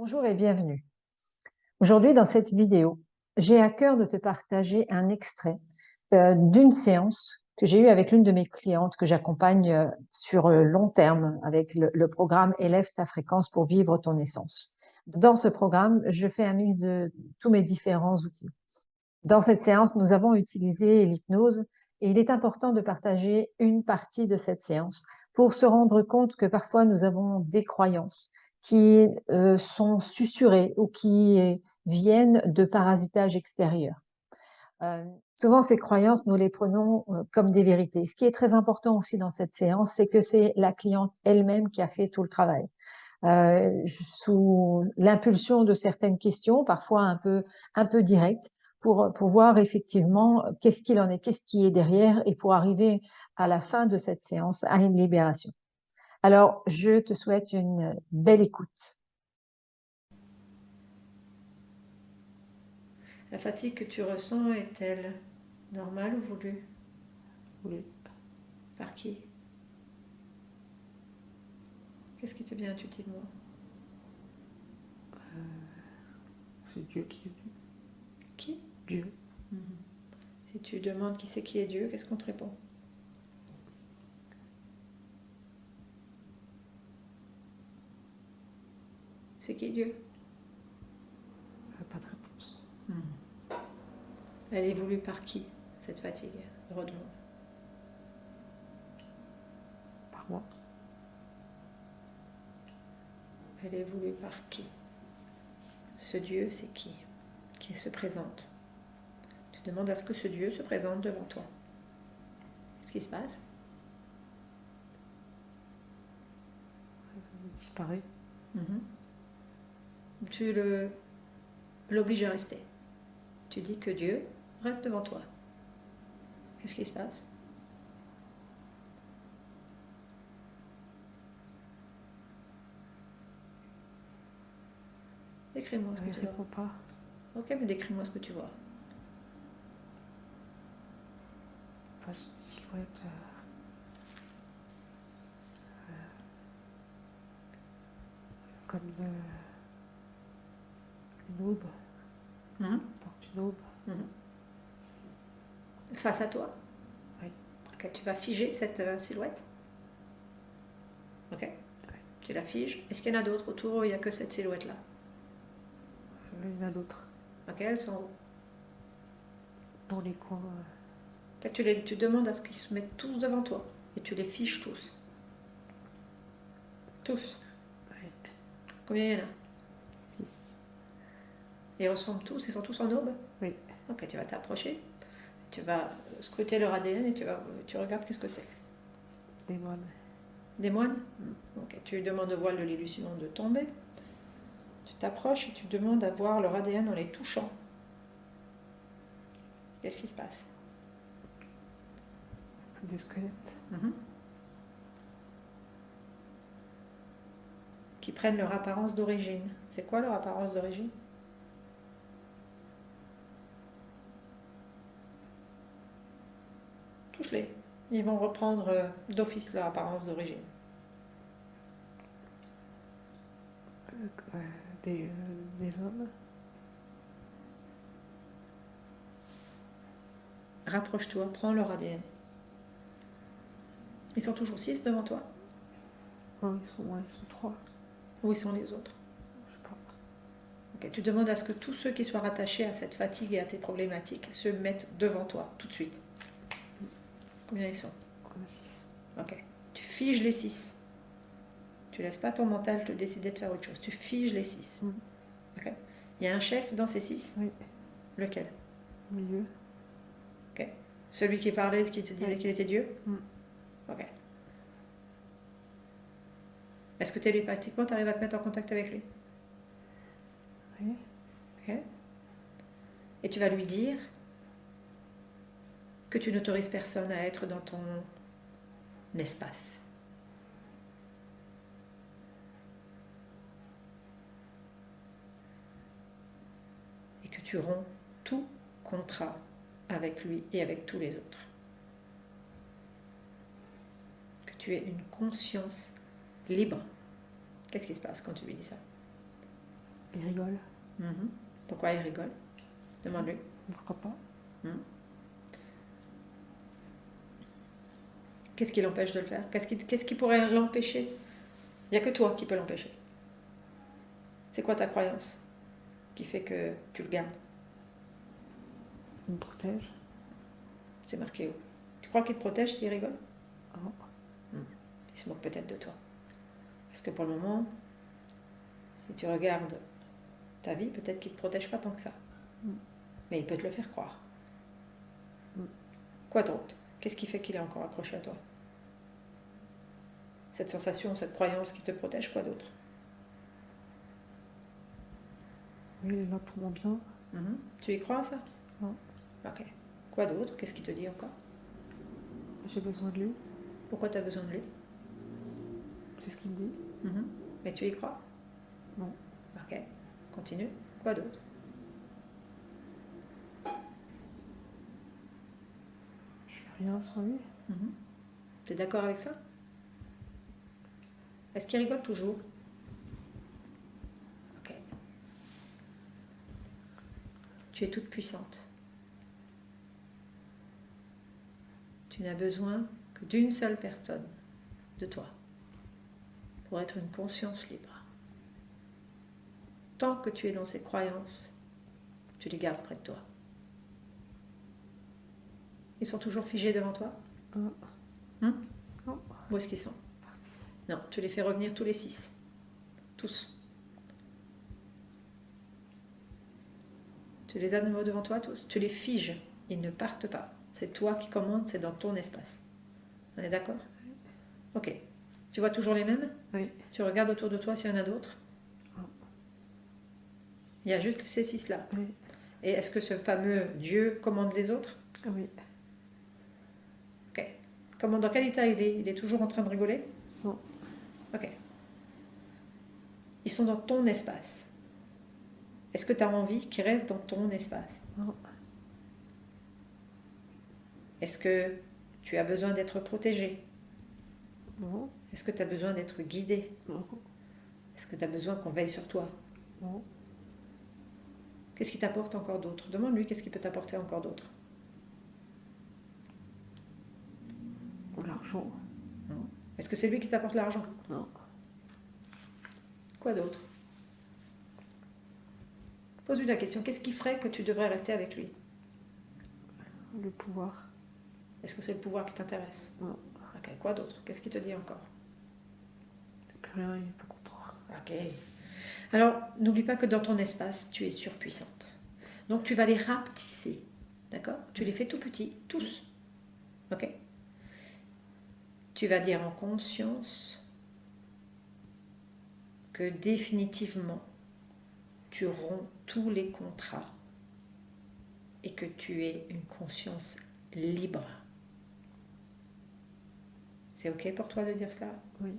Bonjour et bienvenue. Aujourd'hui, dans cette vidéo, j'ai à cœur de te partager un extrait d'une séance que j'ai eue avec l'une de mes clientes que j'accompagne sur le long terme avec le programme Élève ta fréquence pour vivre ton essence. Dans ce programme, je fais un mix de tous mes différents outils. Dans cette séance, nous avons utilisé l'hypnose et il est important de partager une partie de cette séance pour se rendre compte que parfois nous avons des croyances qui sont susurrées ou qui viennent de parasitage extérieur. Souvent, ces croyances, nous les prenons comme des vérités. Ce qui est très important aussi dans cette séance, c'est que c'est la cliente elle-même qui a fait tout le travail. Sous l'impulsion de certaines questions, parfois un peu directes, pour voir effectivement qu'est-ce qu'il en est, qu'est-ce qui est derrière, et pour arriver à la fin de cette séance à une libération. Alors, je te souhaite une belle écoute. La fatigue que tu ressens est-elle normale ou voulue? Oui, Par qui? Qu'est-ce qui te vient intuitivement? c'est Dieu qui est venu. Qui? Dieu. Si tu demandes qui c'est qui est Dieu, qu'est-ce qu'on te répond? C'est qui Dieu? Pas de réponse. Elle est voulue par qui, cette fatigue? Redemande. Par moi. Elle est voulue par qui? Ce Dieu, c'est qui? Qui se présente? Tu demandes à ce que ce Dieu se présente devant toi. Qu'est-ce qui se passe? Il disparaît. Tu l'obliges à rester. Tu dis que Dieu reste devant toi. Qu'est-ce qui se passe? Décris-moi ce que Il tu vois. répond pas. Ok, mais décris-moi ce que tu vois. Pas une silhouette. Comme une aube. Porte une aube. Face à toi? Oui. Ok, tu vas figer cette silhouette? Ok. Tu la figes. Est-ce qu'il y en a d'autres autour ou il n'y a que cette silhouette-là? Il y en a d'autres. Ok, elles sont où? Dans les coins. Ok, tu demandes à ce qu'ils se mettent tous devant toi et tu les figes tous. Tous. Oui. Combien il y en a? 6. Ils ressemblent tous, ils sont tous en aube? Oui. Ok, tu vas t'approcher, tu vas scruter leur ADN et tu regardes qu'est-ce que c'est. Des moines. Des moines? Ok, tu lui demandes au voile de l'illusion de tomber. Tu t'approches et tu demandes à voir leur ADN en les touchant. Qu'est-ce qui se passe? Des squelettes. Qui prennent leur apparence d'origine. C'est quoi leur apparence d'origine? Touche-les. Ils vont reprendre d'office leur apparence d'origine. Des hommes. Rapproche-toi, prends leur ADN. Ils sont toujours 6 devant toi? Non, ils sont 3. Où ils sont les autres? Je sais pas. Ok, tu demandes à ce que tous ceux qui soient rattachés à cette fatigue et à tes problématiques se mettent devant toi, tout de suite. Combien ils sont? On a 6. Ok. Tu figes les 6. Tu laisses pas ton mental te décider de faire autre chose. Tu figes les 6. Ok. Il y a un chef dans ces 6? Oui. Lequel? Au milieu. Ok. Celui qui parlait, qui te disait Oui. qu'il était Dieu? Ok. Est-ce que télépathiquement, tu arrives à te mettre en contact avec lui? Oui. Ok. Et tu vas lui dire que tu n'autorises personne à être dans ton espace. Et que tu romps tout contrat avec lui et avec tous les autres. Que tu aies une conscience libre. Qu'est-ce qui se passe quand tu lui dis ça? Il rigole. Mhm. Pourquoi il rigole? Demande-lui. Pourquoi pas? Qu'est-ce qui l'empêche de le faire? Qu'est-ce qui pourrait l'empêcher? Il n'y a que toi qui peux l'empêcher. C'est quoi ta croyance qui fait que tu le gardes? Il me protège. C'est marqué où? Tu crois qu'il te protège s'il rigole? Non. Il se moque peut-être de toi. Parce que pour le moment, si tu regardes ta vie, peut-être qu'il ne te protège pas tant que ça. Mais il peut te le faire croire. Quoi d'autre? Qu'est-ce qui fait qu'il est encore accroché à toi? Cette sensation, cette croyance qui te protège, quoi d'autre? Oui, il est là pour mon bien. Tu y crois à ça? Non. Ok. Quoi d'autre? Qu'est-ce qui te dit encore? J'ai besoin de lui. Pourquoi tu as besoin de lui? C'est ce qu'il me dit. Mais tu y crois? Non. Ok. Continue. Quoi d'autre? Je fais rien sans lui. Tu es d'accord avec ça? Est-ce qu'il rigole toujours? Ok. Tu es toute puissante. Tu n'as besoin que d'une seule personne, de toi, pour être une conscience libre. Tant que tu es dans ces croyances, tu les gardes près de toi. Ils sont toujours figés devant toi? Non. Où est-ce qu'ils sont? Non, tu les fais revenir tous les 6. Tous. Tu les as de nouveau devant toi tous. Tu les figes. Ils ne partent pas. C'est toi qui commandes, c'est dans ton espace. On est d'accord? Ok. Tu vois toujours les mêmes? Oui. Tu regardes autour de toi s'il y en a d'autres? Il y a juste ces 6-là. Oui. Et est-ce que ce fameux Dieu commande les autres? Oui. Ok. Dans quel état il est? Il est toujours en train de rigoler? Non. Ok. Ils sont dans ton espace. Est-ce que tu as envie qu'ils restent dans ton espace? Non. Est-ce que tu as besoin d'être protégé? Non. Est-ce que tu as besoin d'être guidé? Non. Est-ce que tu as besoin qu'on veille sur toi? Non. Qu'est-ce qui t'apporte encore d'autre? Demande-lui qu'est-ce qui peut t'apporter encore d'autre. L'argent. Est-ce que c'est lui qui t'apporte l'argent? Non. Quoi d'autre? Pose-lui la question, qu'est-ce qui ferait que tu devrais rester avec lui? Le pouvoir. Est-ce que c'est le pouvoir qui t'intéresse? Non. Ok, quoi d'autre? Qu'est-ce qui te dit encore? Plus rien, il n'est pas content. Ok. Alors, n'oublie pas que dans ton espace, tu es surpuissante. Donc, tu vas les rapetisser. D'accord? Tu les fais tout petits, tous. Ok? Tu vas dire en conscience que définitivement, tu romps tous les contrats et que tu es une conscience libre. C'est ok pour toi de dire cela? Oui.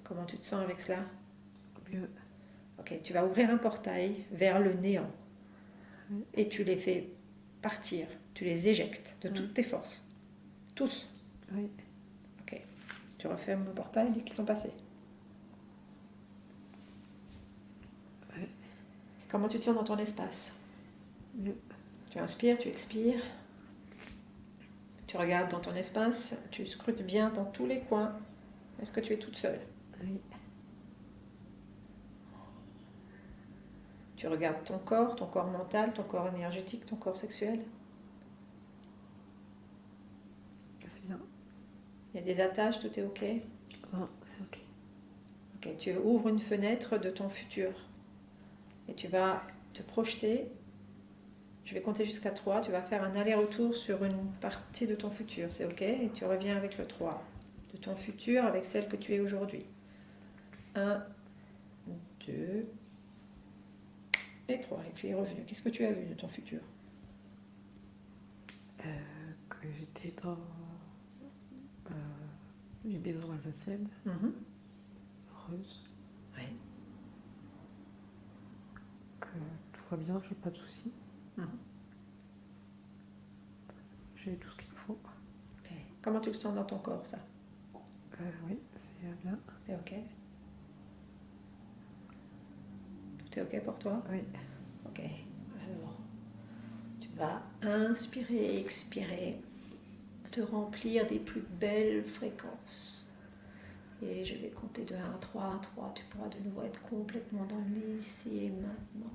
Comment tu te sens avec cela? Mieux. Ok, tu vas ouvrir un portail vers le néant. Oui. Et tu les fais partir, tu les éjectes de toutes tes forces. Tous. Oui. Ok. Tu refermes le portail dès qu'ils sont passés. Oui. Comment tu te sens dans ton espace? Mieux. Tu inspires, tu expires. Tu regardes dans ton espace, tu scrutes bien dans tous les coins. Est-ce que tu es toute seule? Oui. Tu regardes ton corps mental, ton corps énergétique, ton corps sexuel. C'est bien. Il y a des attaches, tout est ok? Non, c'est ok. Ok, tu ouvres une fenêtre de ton futur. Et tu vas te projeter. Je vais compter jusqu'à 3. Tu vas faire un aller-retour sur une partie de ton futur. C'est ok? Et tu reviens avec le 3. De ton futur avec celle que tu es aujourd'hui. 1, 2 et 3. Et tu es revenu. Qu'est-ce que tu as vu de ton futur? Que j'étais dans une maison alsacienne, heureuse, Oui. que tout va bien, j'ai pas de soucis. J'ai tout ce qu'il me faut. Ok. Comment tu le sens dans ton corps, ça? Oui, c'est bien. C'est ok? Tout C'est OK pour toi? Oui. OK. Alors, tu vas inspirer et expirer, te remplir des plus belles fréquences. Et je vais compter de 1 à 3. À 3, tu pourras de nouveau être complètement dans l'ici et maintenant.